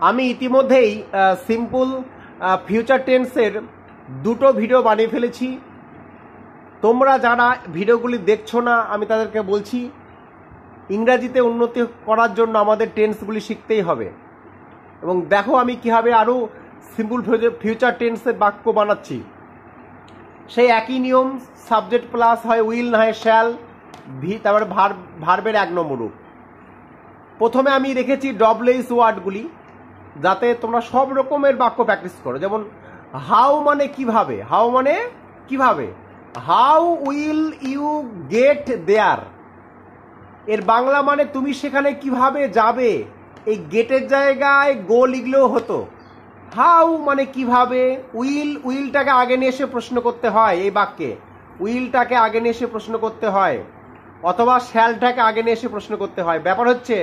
আমি ইতিমধ্যেই simple future টেন্সের দুটো ভিডিও বানিয়ে ফেলেছি। তোমরা যারা ভিডিওগুলি দেখছো না, আমি তাদেরকে বলছি, ইংরাজিতে উন্নতি করার জন্য আমাদের টেন্সগুলি শিখতেই হবে। এবং দেখো আমি কীভাবে আরও সিম্পল ফিউচার টেন্সের বাক্য বানাচ্ছি। সেই একই নিয়ম, সাবজেক্ট প্লাস হয় উইল না হয় শ্যাল, তারপরে ভার্বের 1 নম্বর রূপ। প্রথমে আমি রেখেছি ডবলএস ওয়ার্ডগুলি, যাতে তোমরা সব রকমের বাক্য প্র্যাকটিস করো। যেমন হাউ মানে কিভাবে, হাউ মানে কিভাবে, হাউ উইল ইউ গেট দেয়ার, এর বাংলা মানে তুমি সেখানে কিভাবে যাবে। এই গেটের জায়গায় গো লিখলেও হতো। হাউ মানে কিভাবে, উইলটাকে আগে নিয়ে এসে প্রশ্ন করতে হয়, এই বাক্যে উইলটাকে আগে নিয়ে এসে প্রশ্ন করতে হয়, অথবা শ্যালটাকে আগে নিয়ে এসে প্রশ্ন করতে হয়। ব্যাপার হচ্ছে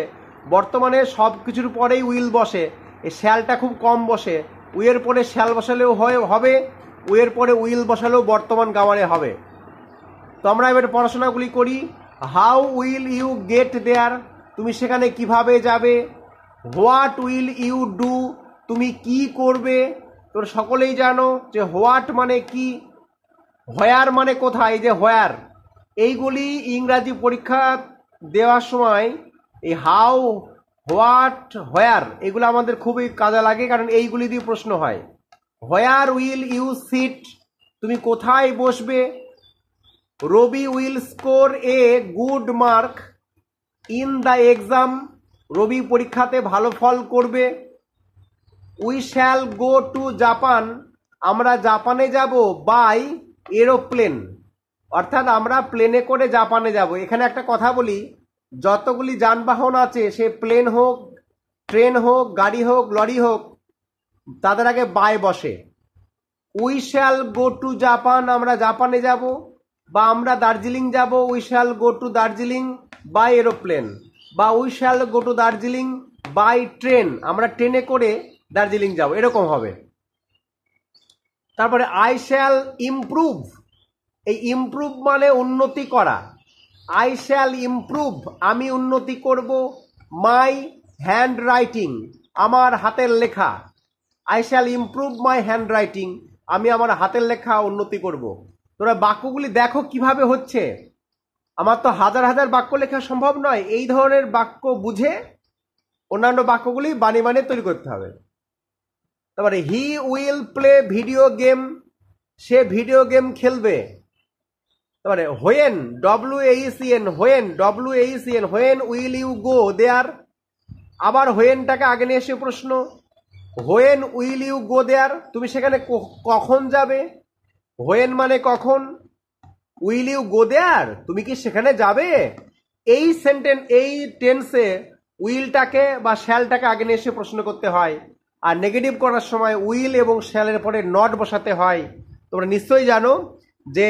বর্তমানে সব কিছুর পরেই উইল বসে, এই শ্যালটা খুব কম বসে। উইয়ের পরে শ্যাল বসালেও হবে, উইয়ের পরে উইল বসালেও বর্তমান গ্রামারে হবে। তো আমরা এবার পড়াশোনাগুলি করি। হাউ উইল ইউ গেট দেয়ার, তুমি সেখানে কিভাবে যাবে। হোয়াট উইল ইউ ডু, তুমি কি করবে। তোর সকলেই জানো যে হোয়াট মানে কি, হোয়ার মানে কোথায়, এই যে হোয়ার, এইগুলি ইংরাজি পরীক্ষা দেওয়ার সময় এই হাউ, হোয়াট, হোয়ার এগুলো আমাদের খুবই কাজে লাগে, কারণ এইগুলি দিয়ে প্রশ্ন হয়। হোয়ার উইল ইউ সিট, তুমি কোথায় বসবে। Robi will score a good mark in the exam, Robi পরীক্ষাতে ভালো ফল করবে। We shall go to Japan, আমরা জাপানে যাব বাই এরোপ্লেন, অর্থাৎ আমরা প্লেনে করে জাপানে যাব। এখানে একটা কথা বলি, যতগুলি যানবাহন আছে, সে প্লেন হোক, ট্রেন হোক, গাড়ি হোক, লরি হোক, তাদের আগে বাই বসে। We shall go to Japan, আমরা জাপানে যাব, বা আমরা দার্জিলিং যাব, we shall go to Darjeeling by aeroplane, বা we shall go to Darjeeling by train, আমরা ট্রেনে করে দার্জিলিং যাব, এরকম হবে। তারপরে আই শ্যাল ইমপ্রুভ, এই ইমপ্রুভ মানে উন্নতি করা। আই শ্যাল ইমপ্রুভ, আমি উন্নতি করব। মাই হ্যান্ড রাইটিং, আমার হাতের লেখা। I shall improve my hand writing, আমি আমার হাতের লেখা উন্নতি করব। তোরা বাক্যগুলি দেখো কিভাবে হচ্ছে। আমার তো হাজার হাজার বাক্য লেখা সম্ভব নয়, এই ধরনের বাক্য বুঝে অন্যান্য বাক্যগুলি বানিয়ে তৈরি করতে হবে। তারপরে he will play video game, সে ভিডিও গেম খেলবে। তারপরে when, WAECN, when, WAECN, when will you go there, আবার হোয়েনটাকে আগে নিয়ে এসে প্রশ্ন। When will you go there, তুমি সেখানে কখন যাবে। হোয়েন মানে কখন, উইল ইউ গো দেয়ার, তুমি কি সেখানে যাবে। এই সেন্টেন্স, এই টেন্সে উইলটাকে বা শ্যালটাকে আগে নিয়ে এসে প্রশ্ন করতে হয়। আর নেগেটিভ করার সময় উইল এবং শ্যালের পরে নট বসাতে হয়। তোমরা নিশ্চয়ই জানো যে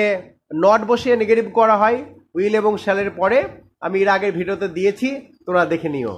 নট বসিয়ে নেগেটিভ করা হয় উইল এবং শ্যালের পরে, আমি এর আগের ভিডিওতে দিয়েছি, তোমরা দেখে নিও।